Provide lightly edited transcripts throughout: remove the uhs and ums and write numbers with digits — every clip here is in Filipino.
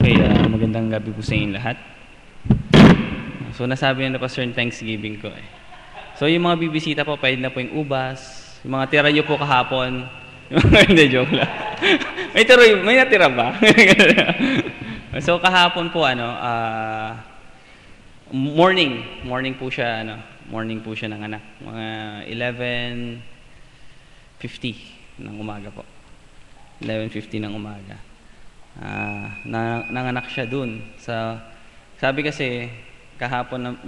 Okay, magandang gabi po sa inyong lahat. So, nasabi na pa sir yung Thanksgiving ko eh. So, yung mga bibisita po, pwede na po yung ubas. Yung mga tira nyo po kahapon. Hindi, joke lang. May natira ba? So, kahapon po, morning po siya, ng anak. Mga 11:50 ng umaga po. 11:50 ng umaga. Nanganak siya dun sabi kasi kahapon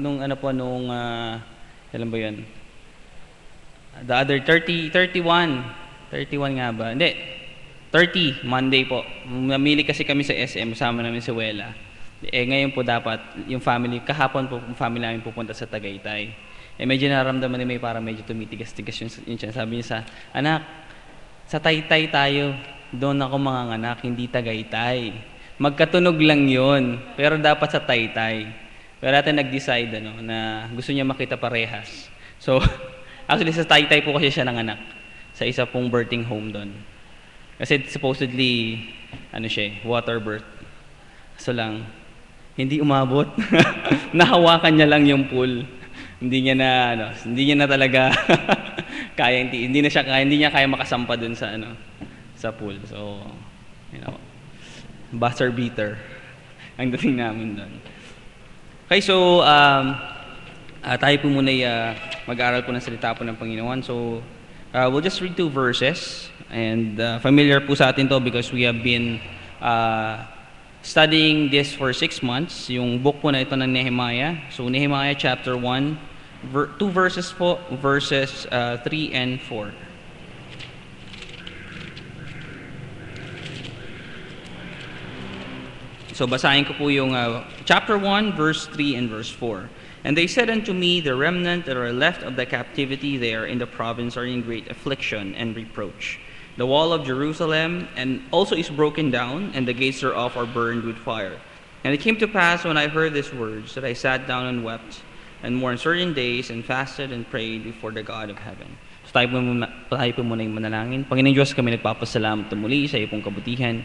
kailan ba yun, the other 31 nga ba, hindi 30 Monday po, namili kasi kami sa SM, sama namin si Wela ngayon po dapat yung family, kahapon po yung family namin pupunta sa Tagaytay medyo naramdaman ni May parang medyo tumitigas-tigas yun siya, sabi niya anak, sa Taytay tayo, doon ako manganganak, hindi Tagaytay. Magkatunog lang yun, pero dapat sa Taytay. Pero natin nag-decide na gusto niya makita parehas. So, actually sa Taytay po kasi siya nanganak, sa isa pong birthing home doon. Kasi supposedly, water birth. So lang, hindi umabot. Nahawakan niya lang yung pool. Hindi niya na talaga kaya, hindi niya kaya makasampa doon sa pool. So, buzzer beater ang dating namin doon. Okay, so tayo po muna mag-aaral po ng salita po ng Panginoon. So, we'll just read 2 verses and familiar po sa atin to because we have been studying this for 6 months. Yung book po na ito ng Nehemiah. So, Nehemiah chapter 1, 2 verses po, verses 3 and 4. So basahin ko po yung chapter 1, verse 3 and verse 4. And they said unto me, the remnant that are left of the captivity there in the province are in great affliction and reproach. The wall of Jerusalem and also is broken down, and the gates thereof are burned with fire. And it came to pass when I heard these words that I sat down and wept, and mourned certain days, and fasted and prayed before the God of heaven. So tayo po muna yung manalangin. Panginoon Diyos, kami nagpapasalamat muli sa iyong kabutihan,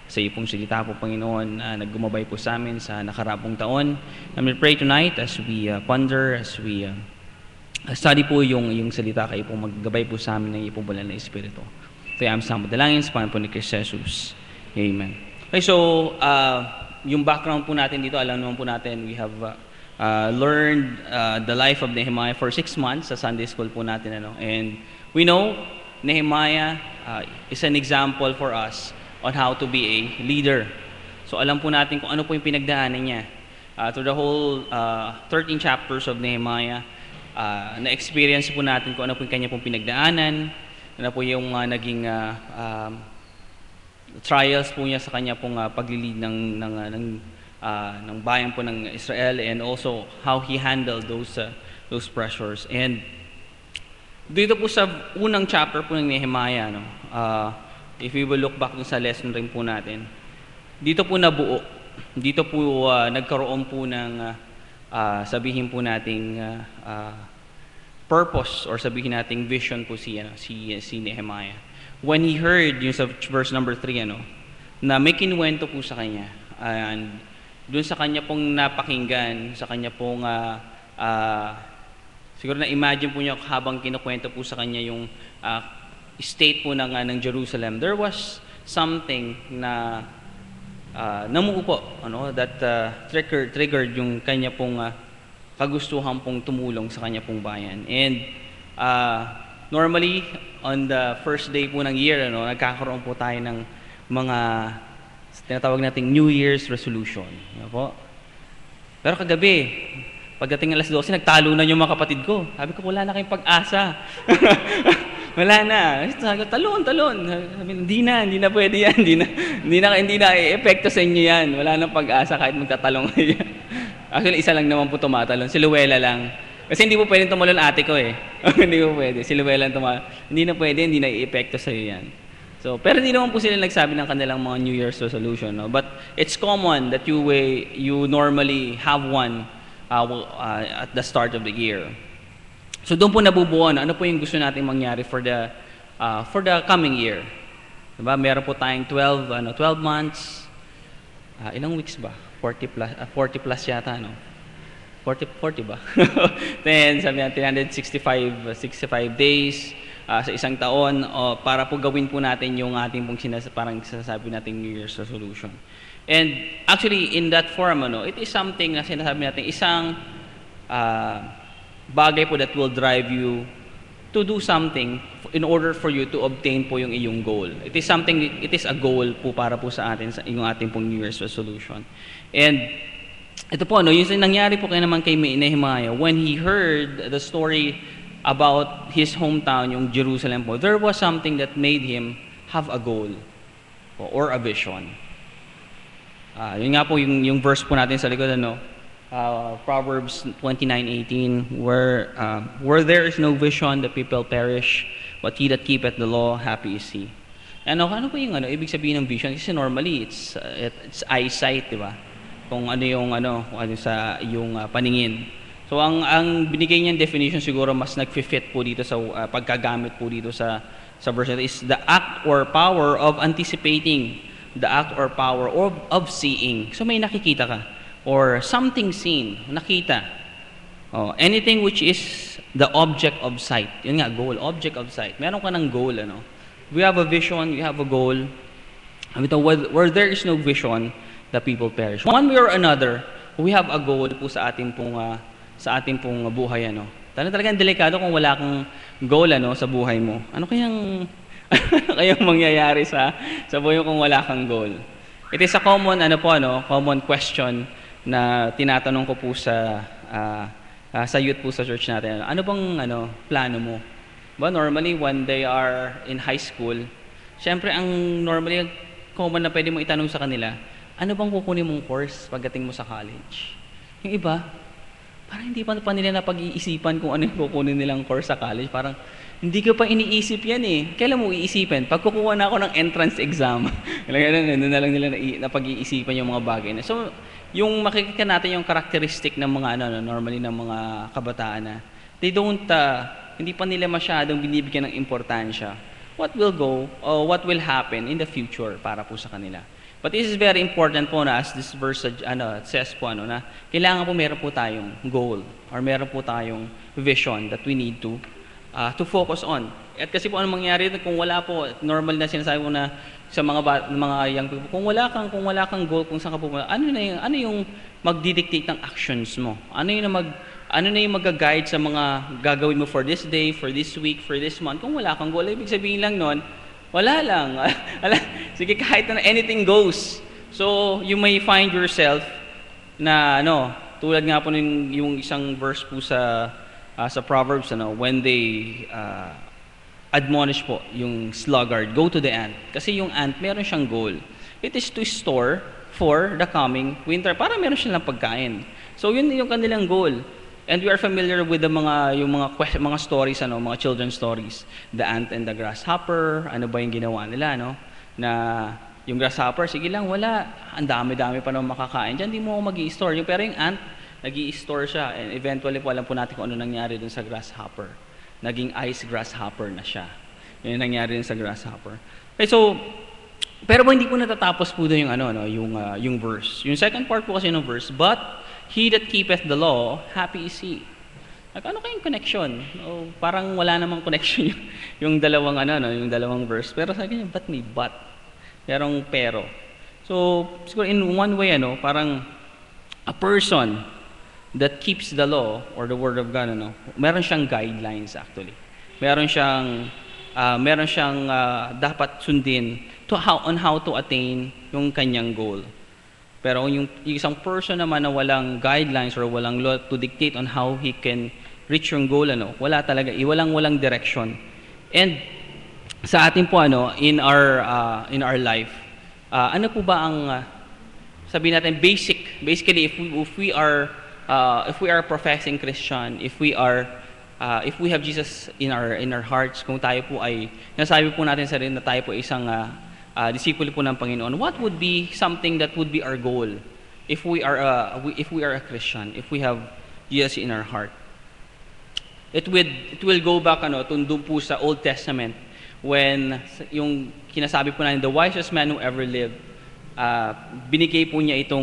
sa iyo pong salita po, Panginoon, naggumabay po sa amin sa nakarapong taon. And we pray tonight as we ponder, as we study po yung salita, kayo po maggabay po sa amin ng iyo pong banal na Espiritu. Kaya am sa madalangin sa Panginoon po ni Cristo Jesus. Amen. Okay, so yung background po natin dito, alam naman po natin, we have learned the life of Nehemiah for 6 months sa Sunday school po natin. And we know Nehemiah is an example for us on how to be a leader. So alam po natin kung ano po yung pinagdaanan niya. Through the whole 13 chapters of Nehemiah, na-experience po natin kung ano po yung kanya pong pinagdaanan, ano po yung naging trials po niya sa kanya pong paglilid ng bayan po ng Israel, and also how he handled those pressures. And dito po sa unang chapter po ng Nehemiah, if we will look back sa lesson rin po natin, dito po nabuo, dito po nagkaroon po ng sabihin po nating purpose or sabihin nating vision po si Nehemiah. When he heard yung sa verse number 3 na may kinuwento po sa kanya, and doon sa kanya pong napakinggan, sa kanya pong siguro na imagine po niya habang kinukwento po sa kanya yung state po ng Jerusalem, there was something na namuo po, that triggered yung kanya pong kagustuhan pong tumulong sa kanya pong bayan. And normally on the first day po ng year, nagkakaroon po tayo ng mga tinatawag nating New Year's resolution. Po? Pero kagabi, pagdating alas 12, nagtalo na yung mga kapatid ko. Sabi ko, wala na kayong pag-asa. Wala na. Sabi ko, talon. Sabi, hindi na pwede yan. Hindi na epekto sa inyo yan. Wala nang pag-asa kahit magtatalong kayo. Actually, isa lang naman po tumatalon. Si Luella lang. Kasi hindi po pwedeng tumalon ate ko eh. Hindi po pwede. Si Luella lang tumalon. Hindi na pwede, hindi na i-epekto sa iyo yan. So, pero hindi naman po sila nagsabi ng kanilang mga New Year's resolution. But it's common that you normally have one at the start of the year. So doon po nabubuo ano po yung gusto nating mangyari for the coming year. Diba? Meron po tayong 12 months Ilang weeks ba? 40 plus, 40 plus yata, no? 40 ba? Then, sabi natin, 65 days sa isang taon para po gawin po natin yung ating pong parang sinasabi natin New Year's resolution. And actually, in that form, it is something na sinasabi natin, isang bagay po that will drive you to do something in order for you to obtain po yung iyong goal. It is a goal po para po sa atin, yung ating pong New Year's resolution. And ito po, yung nangyari po kay Nehemiah, when he heard the story about his hometown, yung Jerusalem po, there was something that made him have a goal or a vision. Yun nga po yung verse po natin sa likod, Proverbs 29:18, where there is no vision, the people perish, but he that keepeth the law, happy is he. Ano po yung ibig sabihin ng vision? Kasi normally it's eyesight, di ba? Kung ano sa yung paningin. So ang binigay niyang definition siguro mas nagfi-fit po dito sa pagkagamit po dito sa verse is the act or power of anticipating, the act or power of seeing. So may nakikita ka or something seen, nakita. Anything which is the object of sight. Yun nga, goal, object of sight. Meron ka ng goal, We have a vision, you have a goal. Where there is no vision, the people perish. One way or another, we have a goal po sa ating pong buhay, Talagang delikado kung wala kang goal, sa buhay mo. Ano kayang mangyayari sa buhay mo kung wala kang goal? It is a common question na tinatanong ko po sa youth po sa church natin. Ano bang plano mo? Normally when they are in high school, syempre ang normally common na pwede mo itanong sa kanila, ano bang kukunin mong course pagdating mo sa college? Yung iba, parang hindi pa nila napag-iisipan kung ano yung kukunin nilang course sa college. Parang hindi ko pa iniisip yan eh. Kailan mo iisipin? Pag kukuha na ako ng entrance exam, doon na lang nila napag-iisipan yung mga bagay na. So, yung makikita natin yung characteristic ng mga normally ng mga kabataan na they don't hindi pa nila masyadong binibigyan ng importansya what will happen in the future para po sa kanila. But this is very important po na as this verse says po na kailangan po meron po tayong goal or meron po tayong vision that we need to focus on. At kasi po anong mangyari kung wala po, normal na sinasabi mo na sa mga young people, kung wala kang goal kung saan ka pupunta, ano yung magdidictate ng actions mo? Ano yung mag-guide sa mga gagawin mo for this day, for this week, for this month? Kung wala kang goal, ibig sabihin lang nun, wala lang. Sige, kahit na anything goes. So, you may find yourself na tulad nga po yung isang verse po sa Proverbs, when they admonish po yung sluggard, go to the ant. Kasi yung ant, meron siyang goal. It is to store for the coming winter para meron silang pagkain. So yun yung kanilang goal. And we are familiar with the mga stories, mga children's stories. The ant and the grasshopper, ano ba yung ginawa nila, na yung grasshopper, sige lang, wala, ang dami-dami pa naman makakain dyan, di mo ako mag-i-store. Pero yung ant, nag-i-store siya, and eventually po alam po natin kung ano nangyari dun sa grasshopper. Naging ice grasshopper na siya. Yun yung nangyari dun sa grasshopper. Okay, so, pero hindi po natatapos po doon yung verse. Yung second part po kasi ng verse, but he that keepeth the law, happy is he. Ano kayong connection? Parang wala namang connection yung dalawang verse. Pero sa ganyan, but may but? Merong pero. So, siguro in one way, parang a person that keeps the law or the word of God, meron siyang guidelines actually. Meron siyang dapat sundin on how to attain yung kanyang goal. Pero yung isang person naman na walang guidelines or walang law to dictate on how he can reach yung goal, wala talaga, walang direction. And sa atin po in our life, ano po ba ang sabihin natin basically if we are a professing Christian, if we have Jesus in our hearts, kung tayo po ay nasabi po natin sa rin na tayo po isang disipulo po ng Panginoon, what would be something that would be our goal if we are a Christian, if we have Jesus in our heart? It will go back doon po sa Old Testament when yung kinasabi po natin, the wisest man who ever lived binigay po niya ito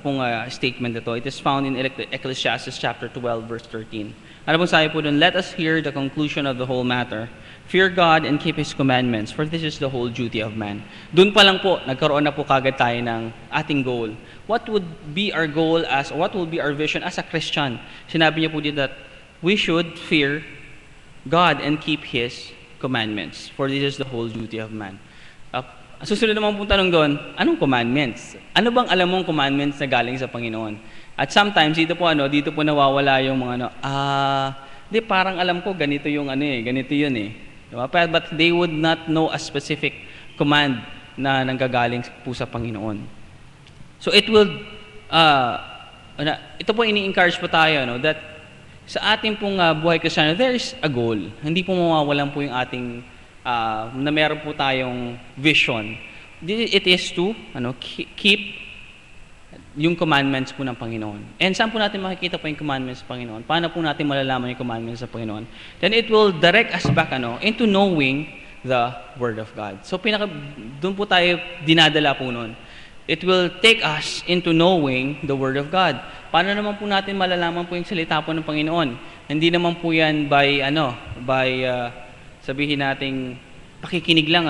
pong statement ito. It is found in Ecclesiastes chapter 12 verse 13. Ano pong sabi po doon? Let us hear the conclusion of the whole matter. Fear God and keep His commandments, for this is the whole duty of man. Doon pa lang po, nagkaroon na po kagad tayo ng ating goal. What would be our goal what will be our vision as a Christian? Sinabi niya po dito that we should fear God and keep His commandments, for this is the whole duty of man. Susunod naman po tanong doon, anong commandments? Ano bang alam mong commandments na galing sa Panginoon? At sometimes dito po nawawala yung mga di parang alam ko ganito yung ganito yun eh. Diba? But they would not know a specific command na nanggagaling po sa Panginoon. So it will ito po ini-encourage po tayo that sa ating pong buhay Kristiyano, there is a goal. Hindi po mawawalan po yung ating na meron po tayong vision. It is to keep yung commandments po ng Panginoon. And saan po natin makikita po yung commandments ng Panginoon? Paano po natin malalaman yung commandments ng Panginoon? Then it will direct us back into knowing the Word of God. So doon po tayo dinadala po noon. It will take us into knowing the Word of God. Paano naman po natin malalaman po yung salita po ng Panginoon? Hindi naman po yan by sabihin nating pakikinig lang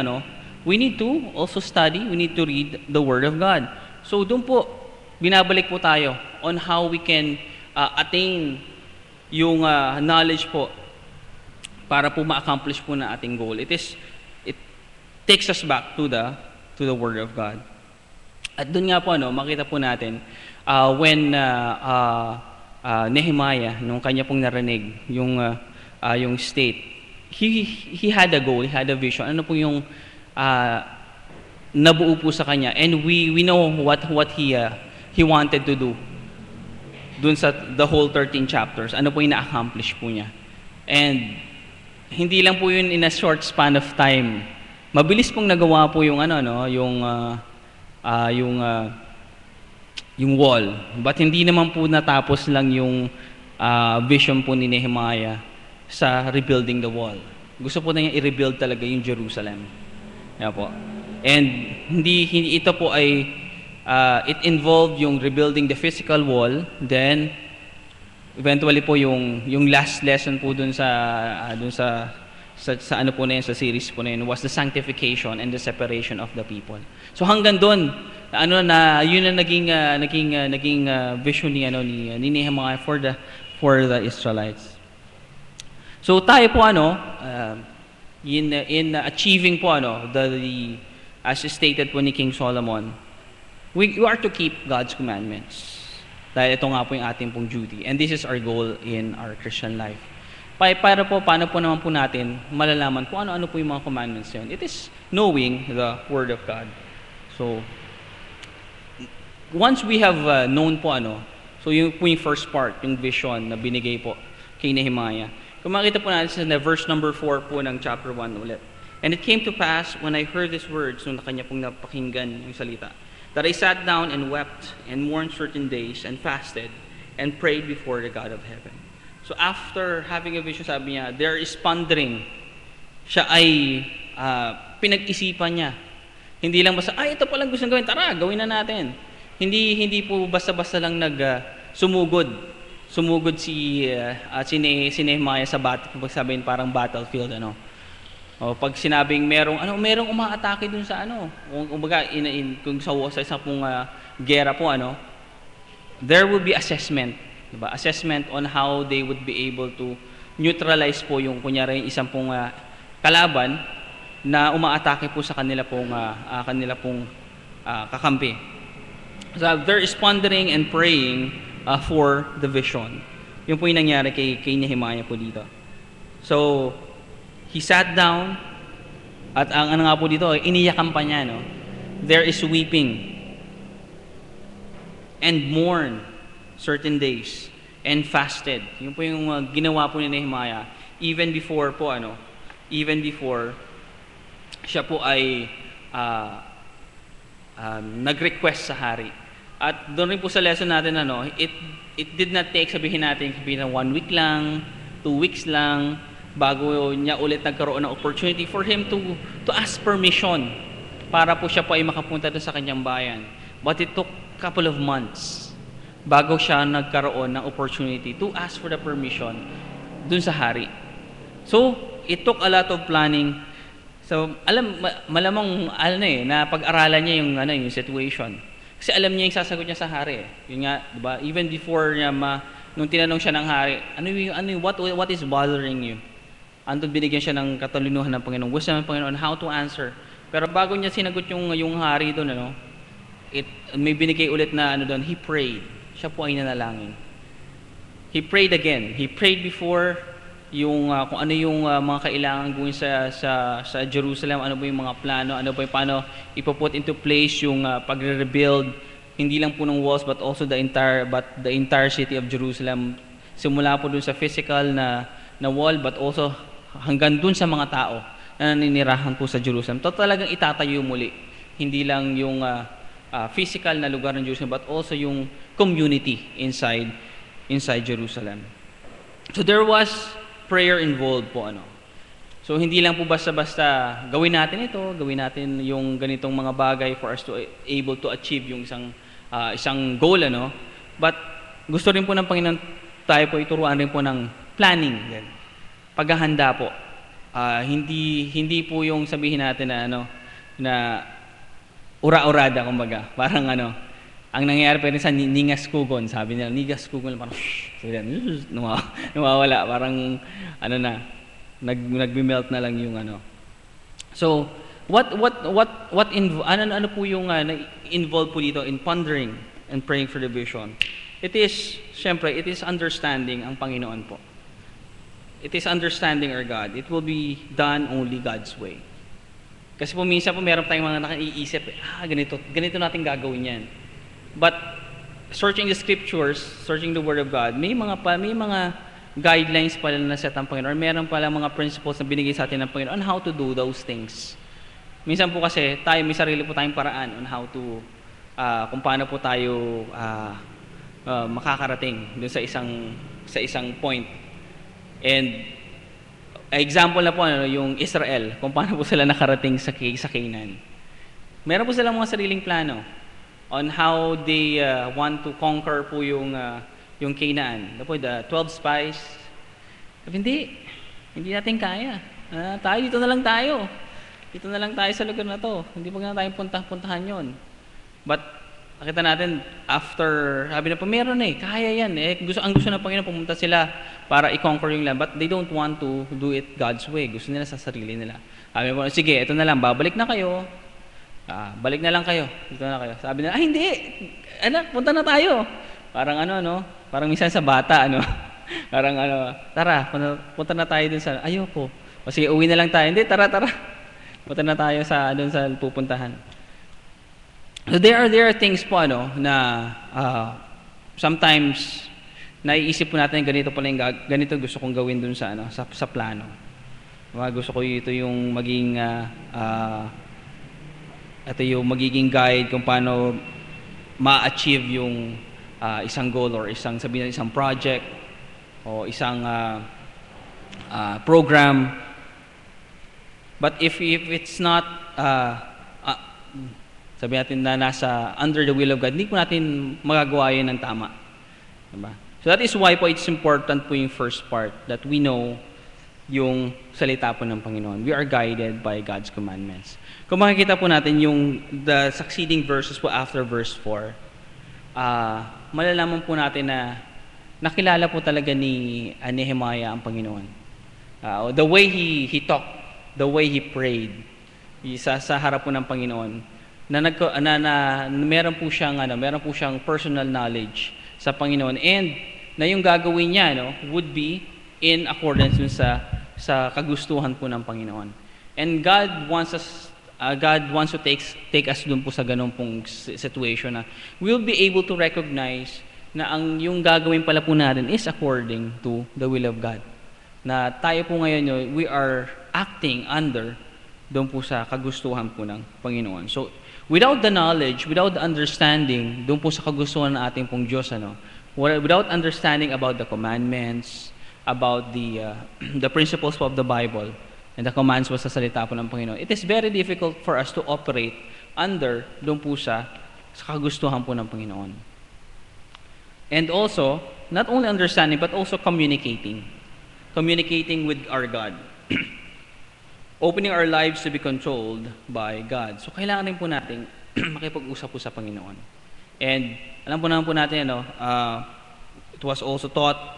We need to also study, we need to read the Word of God. So doon po binabalik po tayo on how we can attain yung knowledge po para po ma-accomplish po na ating goal. It takes us back to the Word of God. At doon nga po makita po natin when Nehemiah nung kanya pong narinig yung state, he had a goal, he had a vision. Ano po yung nabuo po sa kanya, and we know what he wanted to do dun sa the whole 13 chapters. Ano po yung na-accomplish po niya. And hindi lang po yun in a short span of time. Mabilis pong nagawa po yung yung wall. But hindi naman po natapos lang yung vision po ni Nehemiah sa rebuilding the wall. Gusto po na niya i-rebuild talaga yung Jerusalem. Yan po. And hindi ito po ay it involved yung rebuilding the physical wall, then eventually po yung last lesson po dun sa ano po na yun, sa series po na yun, was the sanctification and the separation of the people. So hanggang doon yun ang naging vision ni Nehemiah for the Israelites. So tayo po in achieving po as stated po ni King Solomon, we are to keep God's commandments. Dahil ito nga po yung ating pong duty. And this is our goal in our Christian life. Paano po naman po natin malalaman kung ano po yung mga commandments yun? It is knowing the Word of God. So, once we have known po so yung po yung first part, yung vision na binigay po kay Nehemiah. Kung makita po natin sa verse number 4 po ng chapter 1 ulit. And it came to pass when I heard these words, nung kanya pong napakinggan yung salita, that I sat down and wept and mourned certain days and fasted and prayed before the God of heaven. So after having a vision, sabi niya, there is pondering. Siya ay pinag-isipan niya. Hindi lang basta, ito palang gusto gawin, tara, gawin na natin. Hindi po basta-basta lang sumugod si Nehemiah sa pag sabihin parang battlefield O pag sinabing merong umaatake dun sa kumbaga kung sa isang pong gera po there will be assessment, diba? Assessment on how they would be able to neutralize po yung kunyari isang pong kalaban na umaatake po sa kanila pong kakampi. So there is pondering and praying for the vision. Yun po yung nangyari kay Nehemiah po dito. So he sat down, at ang nga po dito, iniyakan pa niya, there is weeping and mourn certain days and fasted. Yun po yung ginawa po ni Nehemiah even before siya po ay nag-request sa hari. At doon rin po sa lesson natin it did not take sabihin 1 week lang, 2 weeks lang bago niya ulit nagkaroon ng opportunity for him to ask permission para po siya po ay makapunta doon sa kanyang bayan. But it took couple of months bago siya nagkaroon ng opportunity to ask for the permission doon sa hari. So, it took a lot of planning. So, malamang na pag-aralan niya yung situation. Kasi alam niya yung sasagot niya sa hari. Yun nga, 'di ba? Even before niya nung tinanong siya ng hari, what is bothering you? Andun binigyan siya ng katalinuhan ng Panginoon, wisdom ng Panginoon how to answer. Pero bago niya sinagot yung hari doon, may binigay ulit na doon, he prayed. Siya po ay nanalangin. He prayed again. He prayed before yung kung ano yung mga kailangan gawin sa Jerusalem, ano ba yung mga plano, ano ba yung paano ipoput into place yung pagre-rebuild hindi lang po ng walls but also the entire city of Jerusalem. Simula po dun sa physical na wall but also hanggang dun sa mga tao na naninirahan po sa Jerusalem. To talagang itatayo muli. Hindi lang yung physical na lugar ng Jerusalem but also yung community inside Jerusalem. So there was prayer involved po So hindi lang po basta-basta gawin natin yung ganitong mga bagay for us to able to achieve yung isang goal but gusto rin po ng Panginoon tayo po ituruan rin po ng planning din. Paghahanda po. Hindi po yung sabihin natin na ura-urada kumbaga. Parang ang nangyayari pa rin sa Ningaskugon, sabi nila, Ningaskugon parang nawawala, parang nagme-melt na lang yung So, ano po yung involved po dito in pondering and praying for the vision? It is understanding ang Panginoon po. It is understanding our God. It will be done only God's way. Kasi po minsan po meron tayong mga nakaiisip, ganito natin gagawin yan. But searching the scriptures, searching the word of God, may mga guidelines pala na set ang Panginoon, or meron pala mga principles na binigay sa atin ng Panginoon on how to do those things. Minsan po kasi may sarili po tayong paraan on how to kung paano po tayo makakarating dun sa isang point. And example na po yung Israel, kung paano po sila nakarating sa Canaan. Meron po silang mga sariling plano on how they want to conquer po yung Canaan. The 12 spies. Hindi natin kaya. Dito na lang tayo. Dito na lang tayo sa lugar na to. Hindi pa na tayong puntahan yon. But nakita natin after, sabi na po, meron kaya yan. Ang gusto ng Panginoon, pumunta sila para i-conquer yung land. But they don't want to do it God's way. Gusto nila sa sarili nila. Sabi na po, sige, ito na lang, babalik na kayo. Balik na lang kayo. Dito na kayo. Sabi nila, hindi. Anak, punta na tayo. Parang parang minsan sa bata, parang tara, punta na tayo dun sa, ayoko. O sige, uwi na lang tayo. Hindi, tara. Punta na tayo dun sa pupuntahan. So there are things po na sometimes naiisip po natin ganito gusto kong gawin dun sa plano. Gusto ko ito yung maging ito yung magiging guide kung paano ma-achieve yung isang goal or isang project o isang program. But if it's not sabi natin na nasa under the will of God, hindi po natin magagawa yun ng tama. Diba? So that is why po it's important po yung first part, that we know yung salita po ng Panginoon. We are guided by God's commandments. Kung makikita po natin yung the succeeding verses po after verse 4, malalaman po natin na nakilala po talaga ni Nehemiah ang Panginoon. The way he talked, the way he prayed, sa harap po ng Panginoon, na meron po siyang personal knowledge sa Panginoon, and na yung gagawin niya would be in accordance dun sa kagustuhan po ng Panginoon. And God wants to take us dun po sa ganung pong situation na we'll be able to recognize na yung gagawin pala po natin is according to the will of God. Na tayo po ngayon we are acting under doon po sa kagustuhan po ng Panginoon. So without the knowledge, without the understanding doon po sa kagustuhan ng ating pong Diyos, without understanding about the commandments, about the principles of the Bible, and the commands po sa salita po ng Panginoon, it is very difficult for us to operate under doon po sa kagustuhan po ng Panginoon. And also, not only understanding, but also communicating. Communicating with our God. Opening our lives to be controlled by God. So, kailangan rin po natin makipag-usap po sa Panginoon. And, alam po naman po natin, it was also taught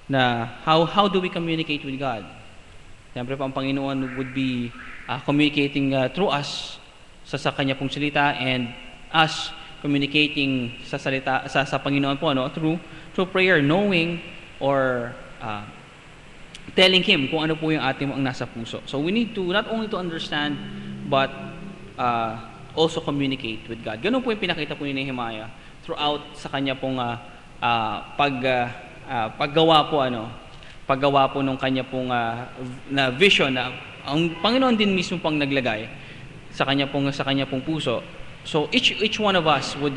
na how do we communicate with God? Siyempre po, ang Panginoon would be communicating through us sa Kanya pong salita, and us communicating sa salita sa Panginoon po through prayer, knowing or telling Him kung ano po yung ating ang nasa puso. So we need to not only to understand but also communicate with God. Ganun po yung pinakita po ni Nehemiah throughout sa kanya pong paggawa po nung kanya pong na vision na ang Panginoon din mismo pang naglagay sa kanya pong puso. So each one of us would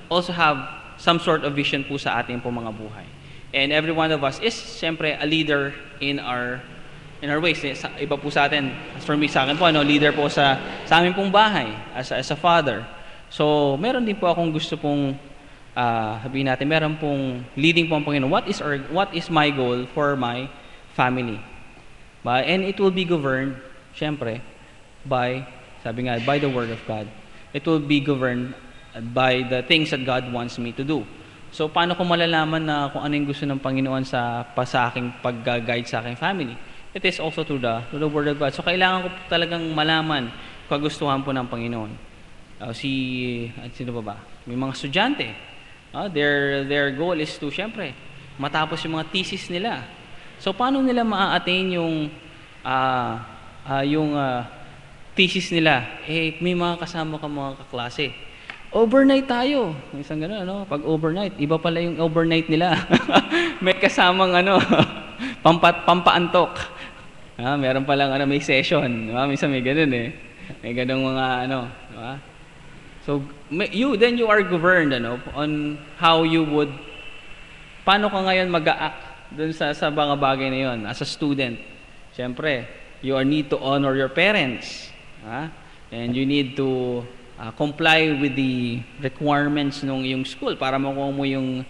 also have some sort of vision po sa ating pong mga buhay. And every one of us is siyempre a leader in our ways. Iba po sa atin, as for me, sa akin po, leader po sa aming pong bahay as a father. So meron din po akong gusto pong sabihin natin, meron pong leading po ang Panginoon. What is my goal for my family? And it will be governed, siyempre, by the Word of God. It will be governed by the things that God wants me to do. So, paano ko malalaman na kung ano yung gusto ng Panginoon sa aking pag-guide sa aking family? It is also through the Word of God. So, kailangan ko talagang malaman kagustuhan po ng Panginoon. Sino ba? May mga estudyante. Their goal is to, syempre, matapos yung mga thesis nila. So, paano nila ma-attain yung thesis nila? May mga kasama ka mga kaklase. Overnight tayo. Isang gano'n, Pag overnight, iba pala yung overnight nila. May kasamang pampaantok. Meron palang may session. Minsan may gano'n May gano'ng mga diba? So, then you are governed on how you would, paano ka ngayon mag-a-act dun sa mga bagay na yun as a student. Siyempre, you need to honor your parents. And you need to comply with the requirements ng yung school para makuha mo yung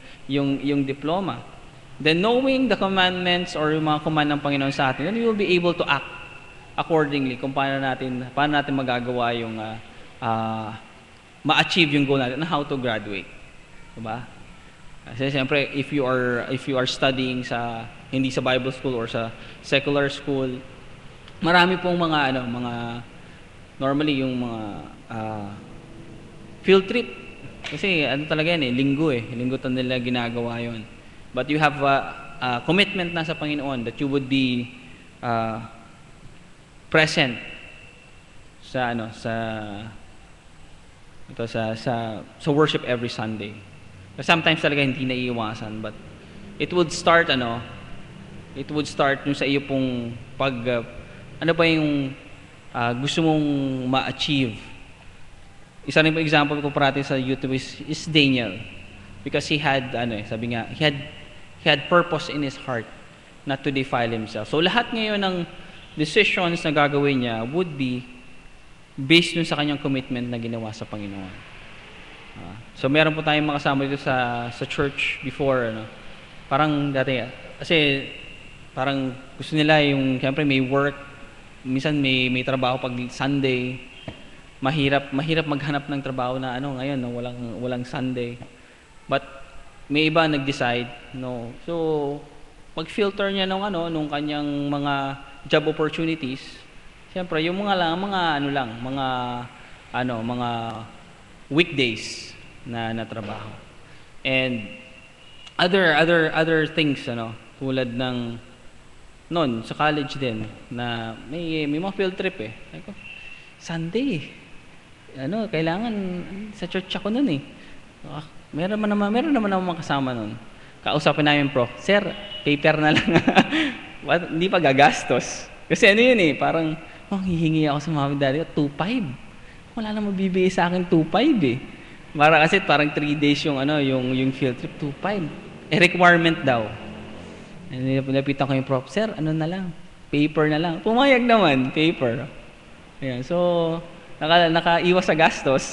diploma. Then knowing the commandments or yung mga command ng Panginoon sa atin, then we will be able to act accordingly kung paano natin magagawa yung ma-achieve yung goal natin na how to graduate. Diba? Kasi siyempre, if you are studying hindi sa Bible school or sa secular school, marami pong mga normally yung mga field trip. Kasi talaga yan linggo nila ginagawa yon. But you have a commitment na sa Panginoon that you would be present sa worship every Sunday. Sometimes talaga hindi naiiwasan, but it would start yung sa iyo pong ano ba yung gusto mong ma-achieve. Isa rin po example ko parati sa YouTube is Daniel, because he had sabi nga, he had purpose in his heart not to defile himself. So lahat ngayon ng decisions na gagawin niya would be based dun sa kanyang commitment na ginawa sa Panginoon. So meron po tayong makasama dito sa church before parang dati kasi parang gusto nila yung siyempre may work, minsan may trabaho pag Sunday, mahirap maghanap ng trabaho na ngayon walang Sunday. But may iba nag-decide so pag-filter niya nung kanyang mga job opportunities, siyempre yung mga weekdays na trabaho. And other things tulad ng noon sa college din na may mga field trip Sunday. Kailangan sa church ako noon Meron naman akong kasama noon. Kausapin namin prof, "Sir, paper na lang." Hindi pa gagastos. Kasi yun parang hihingi ako sa mami daddy, 2.5. Wala na mabibigay sa akin 2.5 Parang 3 days yung field trip, 2.5. Requirement daw. Nilapitan ko yung prof, sir, ano na lang, paper na lang. Pumayag naman, paper. Ayan, so, nakaiwas sa gastos.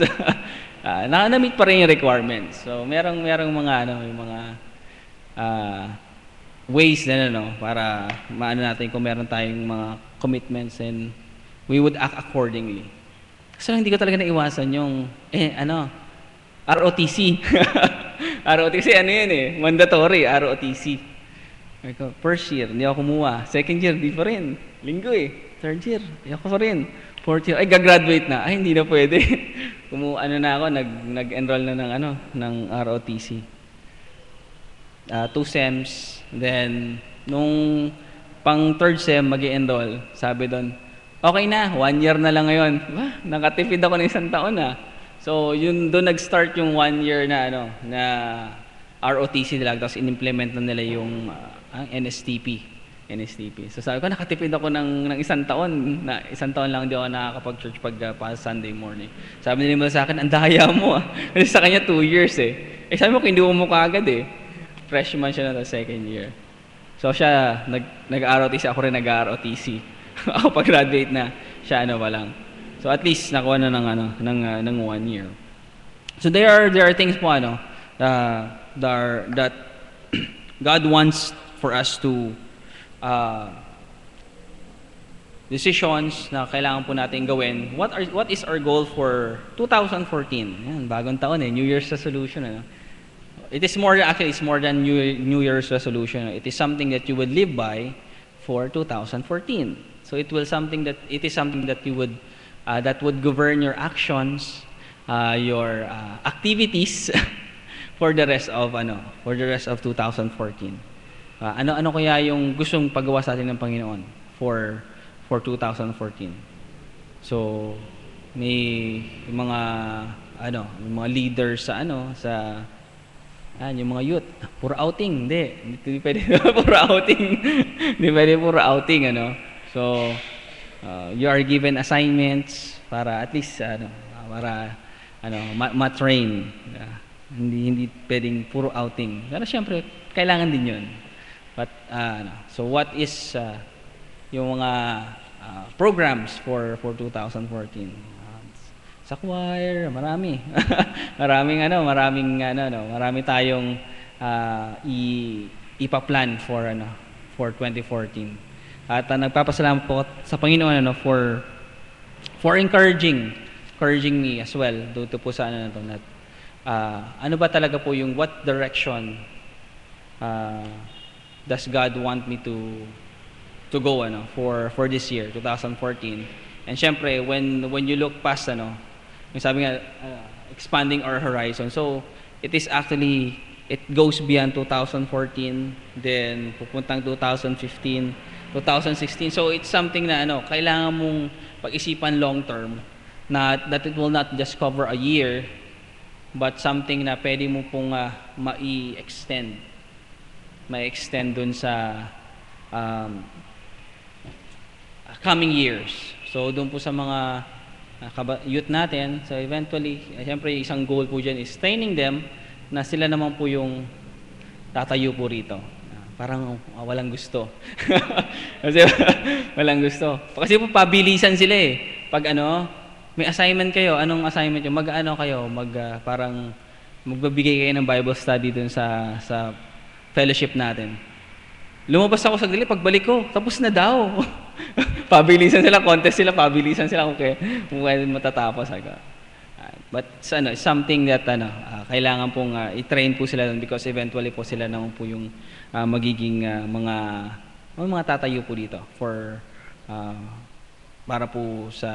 Na-meet pa rin yung requirements. So, merong mga, yung mga ways na, para maano natin kung meron tayong mga commitments and we would act accordingly. So, hindi ko talaga naiwasan yung, ROTC. ROTC, ano yun mandatory, ROTC. First year, hindi ako kumuha. Second year, di pa rin. Linggo Third year, di ako pa rin. Fourth year, gagraduate na. Hindi na pwede. Na ako, nag-enroll na ng ROTC. 2 sems, then, nung pang third sem, mag-enroll, sabi doon, okay na, 1 year na lang ngayon. Nakatipid ako ng 1 taon na. So, doon nag-start yung 1 year na, na ROTC nila, tapos in-implement na nila yung NSTP. So, sabi ko, nakatipid ako ng 1 taon. 1 taon lang di ako nakakapag-church pag Sunday morning. Sabi nila sa akin, ang daya mo Kasi sa kanya 2 years sabi mo, hindi mo kaagad Freshman siya na second year. So, siya, nag-ROTC, ako rin nag-ROTC. Ako pag-graduate na, siya walang. So, at least, nakuha na ng 1 year. So, there are things po, that God wants for us to decisions na kailangan po natin gawin. What is our goal for 2014? Yan, bagong taon New Year's resolution. It's more than New Year's resolution. It is something that you would live by for 2014. So it is something that you would that would govern your actions, your activities for the rest of 2014. Ano kaya yung gustong paggawa sa atin ng Panginoon for 2014? So may mga leaders sa yung mga youth, puro outing, hindi pwede puro outing. Hindi pwede puro outing So you are given assignments para at least para ma-train. Hindi pwedeng puro outing. Pero syempre kailangan din 'yun. But so what is yung mga programs for 2014? Sa choir, marami. Marami tayong ipaplan for 2014. At nagpapasalamat po sa Panginoon for encouraging me as well dito po sa ano ba talaga po yung what direction does God want me to go for this year 2014. And syempre when you look past yung sabi nga expanding our horizon. So it goes beyond 2014, then pupuntang 2015, 2016. So it's something na kailangan mong pag-isipan long term, that it will not just cover a year, but something na pwede mo pong ma-extend dun sa coming years. So doon po sa mga youth natin, so eventually, siyempre isang goal po dyan is training them na sila naman po yung tatayo po rito. Parang walang gusto. Kasi walang gusto. Kasi po pabilisan sila Pag may assignment kayo, anong assignment nyo? Parang magbabigay kayo ng Bible study dun sa fellowship natin. Lumabas ako saglit, pagbalik ko, tapos na daw. Pabilisan sila, contest sila, pabilisan sila kung kaya matatapos. But it's something that kailangan pong i-train po sila because eventually po sila naman po yung magiging mga tatayo po dito para po sa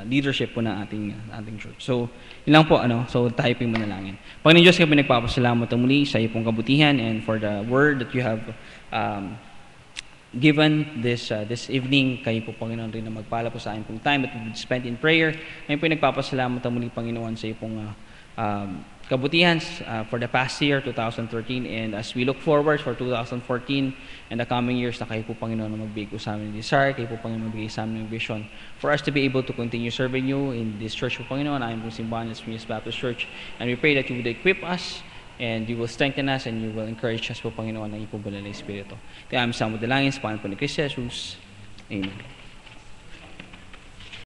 leadership po ng ating church. So, yun lang po so typing mo na lang. Panginoon Diyos, kami nagpapasalamat muli sa iyong kabutihan and for the word that you have given this evening. Kayo po, Panginoon, rin na magpala po sa akin pong time that we would spend in prayer. Ngayon po nagpapasalamat muli, Panginoon, sa iyong pong kabutihan for the past year, 2013, and as we look forward for 2014 and the coming years, na kayo po, Panginoon, na magbigay po sa amin ng desire, kayo po, Panginoon, magbigay sa amin ng vision for us to be able to continue serving you in this church po, Panginoon. I am po Simbahan Las Piñas Baptist Church, and we pray that you would equip us and you will strengthen us and you will encourage us po, Panginoon, ng ipubulay ng Espiritu. Kaya ang sa mo dalangin sa pangalan po ni Kristo Jesus. Amen.